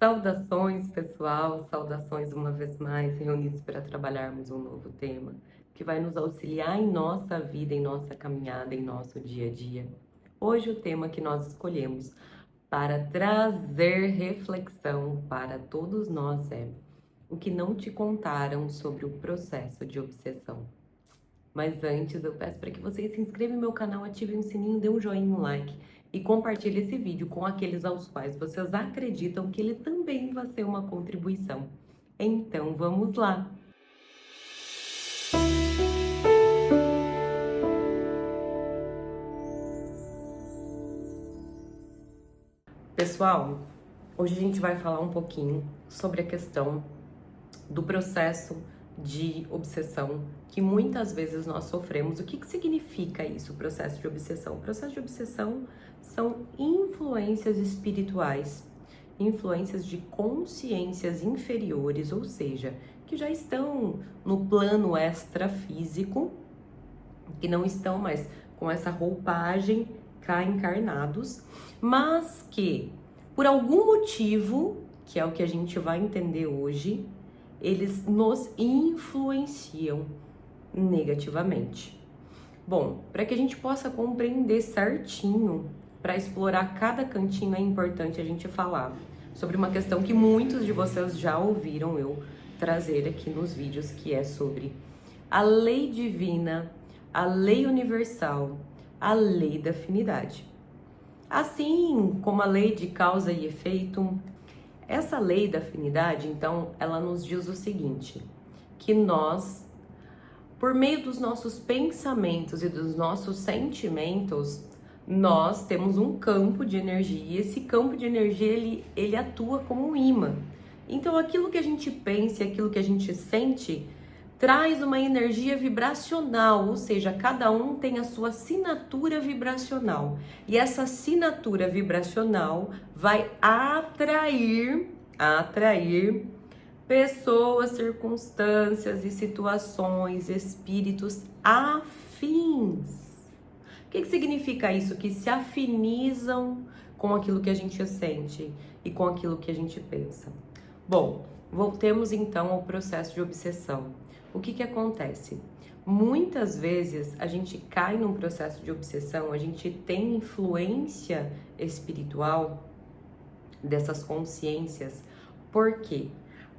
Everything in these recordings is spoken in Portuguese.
Saudações, pessoal, saudações uma vez mais, reunidos para trabalharmos um novo tema que vai nos auxiliar em nossa vida, em nossa caminhada, em nosso dia a dia. Hoje, o tema que nós escolhemos para trazer reflexão para todos nós é o que não te contaram sobre o processo de obsessão. Mas antes, eu peço para que vocês se inscrevam no meu canal, ativem o sininho, dê um joinha, um like e compartilhe esse vídeo com aqueles aos quais vocês acreditam que ele também vai ser uma contribuição. Então, vamos lá! Pessoal, hoje a gente vai falar um pouquinho sobre a questão do processo de obsessão que muitas vezes nós sofremos. O que significa isso, o processo de obsessão? O processo de obsessão são influências espirituais, influências de consciências inferiores, ou seja, que já estão no plano extrafísico, que não estão mais com essa roupagem cá encarnados, mas que, por algum motivo, que é o que a gente vai entender hoje, eles nos influenciam negativamente. Bom, para que a gente possa compreender certinho, para explorar cada cantinho, é importante a gente falar sobre uma questão que muitos de vocês já ouviram eu trazer aqui nos vídeos, que é sobre a lei divina, a lei universal, a lei da afinidade. Assim como a lei de causa e efeito, essa lei da afinidade, então, ela nos diz o seguinte, que nós, por meio dos nossos pensamentos e dos nossos sentimentos, nós temos um campo de energia, e esse campo de energia, ele atua como um imã. Então, aquilo que a gente pensa e aquilo que a gente sente traz uma energia vibracional, ou seja, cada um tem a sua assinatura vibracional. E essa assinatura vibracional vai atrair pessoas, circunstâncias e situações, espíritos afins. O que significa isso? Que se afinizam com aquilo que a gente sente e com aquilo que a gente pensa. Bom, voltemos então ao processo de obsessão. O que acontece? Muitas vezes a gente cai num processo de obsessão, a gente tem influência espiritual dessas consciências. Por quê?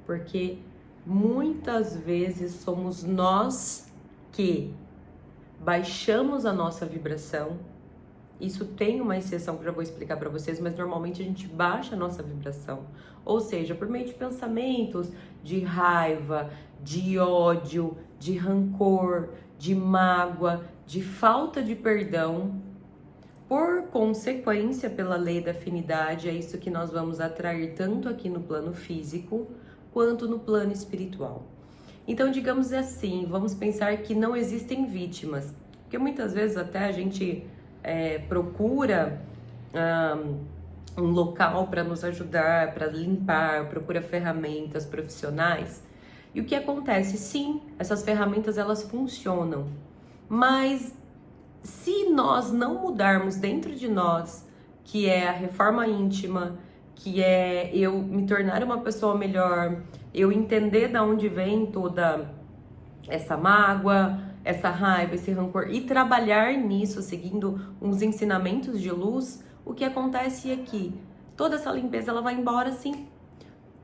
Porque muitas vezes somos nós que baixamos a nossa vibração. Isso tem uma exceção que eu já vou explicar para vocês, mas normalmente a gente baixa a nossa vibração. Ou seja, por meio de pensamentos de raiva, de ódio, de rancor, de mágoa, de falta de perdão. Por consequência, pela lei da afinidade, é isso que nós vamos atrair tanto aqui no plano físico quanto no plano espiritual. Então, digamos assim, vamos pensar que não existem vítimas, porque muitas vezes até a gente procura um local para nos ajudar, para limpar, procura ferramentas profissionais. E o que acontece? Sim, essas ferramentas elas funcionam, mas se nós não mudarmos dentro de nós, que é a reforma íntima, que é eu me tornar uma pessoa melhor, eu entender de onde vem toda essa mágoa, essa raiva, esse rancor e trabalhar nisso, seguindo uns ensinamentos de luz, o que acontece é que toda essa limpeza ela vai embora sim.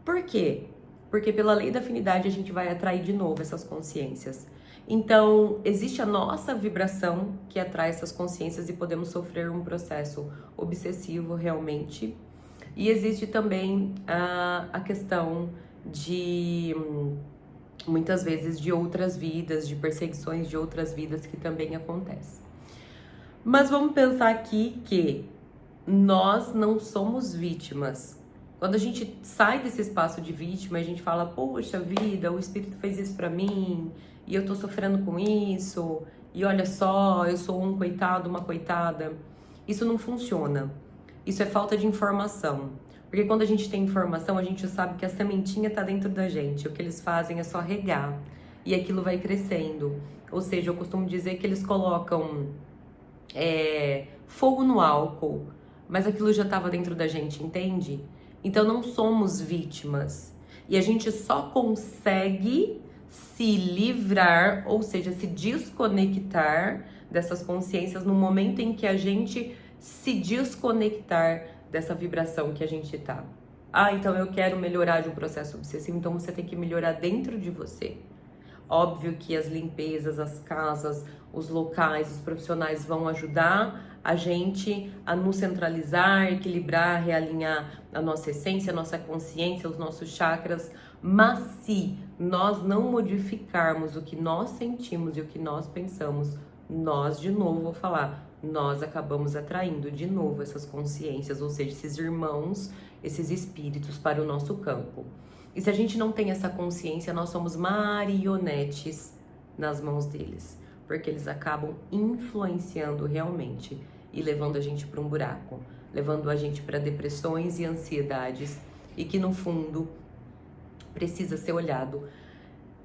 Por quê? Porque pela lei da afinidade a gente vai atrair de novo essas consciências. Então, existe a nossa vibração que atrai essas consciências e podemos sofrer um processo obsessivo realmente. E existe também a questão de, muitas vezes, de outras vidas, de perseguições de outras vidas que também acontecem. Mas vamos pensar aqui que nós não somos vítimas. Quando a gente sai desse espaço de vítima, a gente fala, poxa vida, o espírito fez isso pra mim, e eu tô sofrendo com isso, e olha só, eu sou um coitado, uma coitada. Isso não funciona. Isso é falta de informação. Porque quando a gente tem informação, a gente sabe que a sementinha tá dentro da gente. O que eles fazem é só regar, e aquilo vai crescendo. Ou seja, eu costumo dizer que eles colocam fogo no álcool, mas aquilo já estava dentro da gente, entende? Então não somos vítimas. E a gente só consegue se livrar, ou seja, se desconectar dessas consciências no momento em que a gente se desconectar dessa vibração que a gente tá. Ah, então eu quero melhorar de um processo obsessivo, então você tem que melhorar dentro de você. Óbvio que as limpezas, as casas, os locais, os profissionais vão ajudar a gente a nos centralizar, equilibrar, realinhar a nossa essência, a nossa consciência, os nossos chakras. Mas se nós não modificarmos o que nós sentimos e o que nós pensamos, nós, de novo, vou falar, nós acabamos atraindo de novo essas consciências, ou seja, esses irmãos, esses espíritos para o nosso campo. E se a gente não tem essa consciência, nós somos marionetes nas mãos deles, porque eles acabam influenciando realmente e levando a gente para um buraco, levando a gente para depressões e ansiedades, e que no fundo precisa ser olhado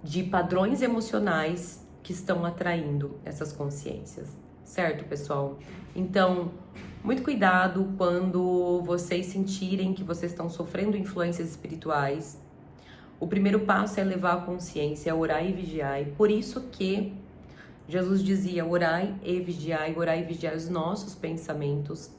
de padrões emocionais que estão atraindo essas consciências, certo, pessoal? Então, muito cuidado quando vocês sentirem que vocês estão sofrendo influências espirituais. O primeiro passo é levar a consciência, orar e vigiar. Por isso que Jesus dizia, orai e vigiai os nossos pensamentos,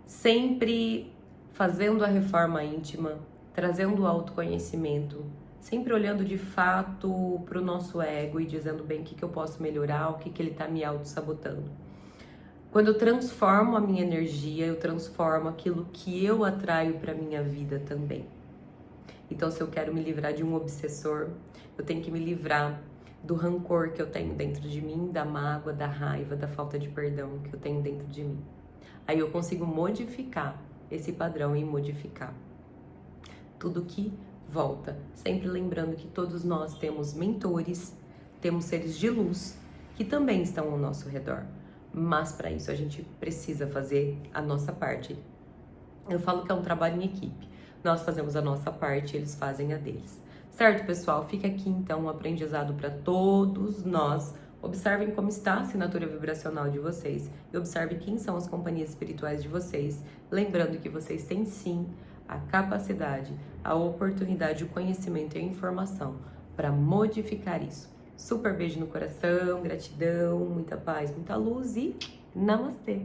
sempre fazendo a reforma íntima, trazendo o autoconhecimento, sempre olhando de fato para o nosso ego e dizendo bem o que eu posso melhorar, o que ele está me auto-sabotando. Quando eu transformo a minha energia, eu transformo aquilo que eu atraio para a minha vida também. Então, se eu quero me livrar de um obsessor, eu tenho que me livrar do rancor que eu tenho dentro de mim, da mágoa, da raiva, da falta de perdão que eu tenho dentro de mim. Aí eu consigo modificar esse padrão e modificar tudo que volta. Sempre lembrando que todos nós temos mentores, temos seres de luz que também estão ao nosso redor. Mas para isso a gente precisa fazer a nossa parte. Eu falo que é um trabalho em equipe. Nós fazemos a nossa parte, eles fazem a deles. Certo, pessoal? Fica aqui então um aprendizado para todos nós. Observem como está a assinatura vibracional de vocês e observem quem são as companhias espirituais de vocês. Lembrando que vocês têm sim a capacidade, a oportunidade, o conhecimento e a informação para modificar isso. Super beijo no coração, gratidão, muita paz, muita luz e namastê!